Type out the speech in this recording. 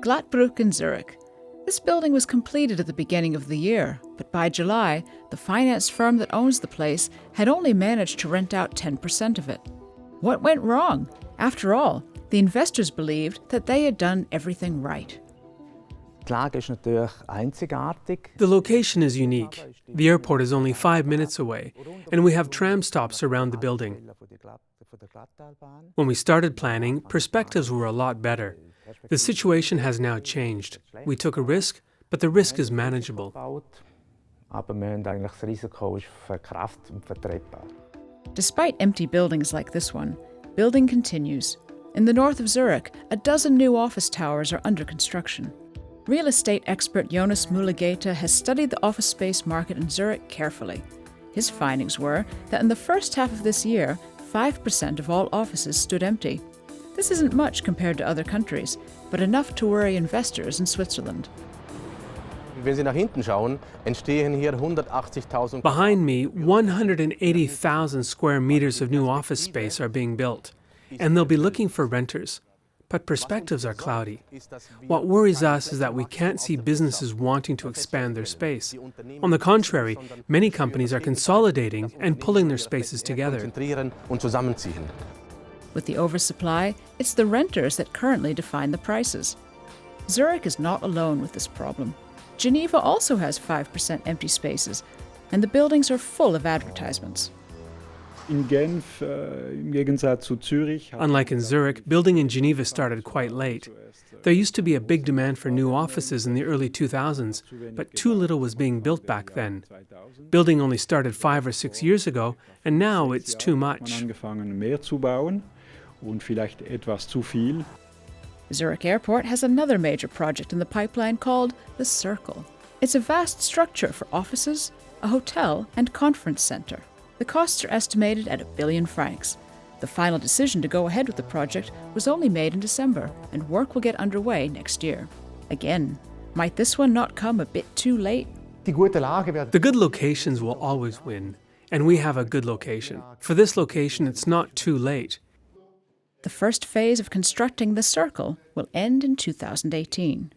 Glattbrück in Zurich. This building was completed at the beginning of the year, but by July, the finance firm that owns the place had only managed to rent out 10% of it. What went wrong? After all, the investors believed that they had done everything right. The location is unique. The airport is only 5 minutes away, and we have tram stops around the building. When we started planning, perspectives were a lot better. The situation has now changed. We took a risk, but the risk is manageable. Despite empty buildings like this one, building continues. In the north of Zurich, a dozen new office towers are under construction. Real estate expert YONAS MULUGETA has studied the office space market in Zurich carefully. His findings were that in the first half of this year, 5% of all offices stood empty. This isn't much compared to other countries, but enough to worry investors in Switzerland. Behind me, 180,000 square meters of new office space are being built, and they'll be looking for renters. But perspectives are cloudy. What worries us is that we can't see businesses wanting to expand their space. On the contrary, many companies are consolidating and pulling their spaces together. With the oversupply, it's the renters that currently define the prices. Zurich is not alone with this problem. Geneva also has 5% empty spaces, and the buildings are full of advertisements. Unlike in Zurich, building in Geneva started quite late. There used to be a big demand for new offices in the early 2000s, but too little was being built back then. Building only started 5 or 6 years ago, and now it's too much. Zurich Airport has another major project in the pipeline called the Circle. It's a vast structure for offices, a hotel, and conference center. The costs are estimated at 1 billion francs. The final decision to go ahead with the project was only made in December, and work will get underway next year. Again, might this one not come a bit too late? The good locations will always win, and we have a good location. For this location, it's not too late. The first phase of constructing the Circle will end in 2018.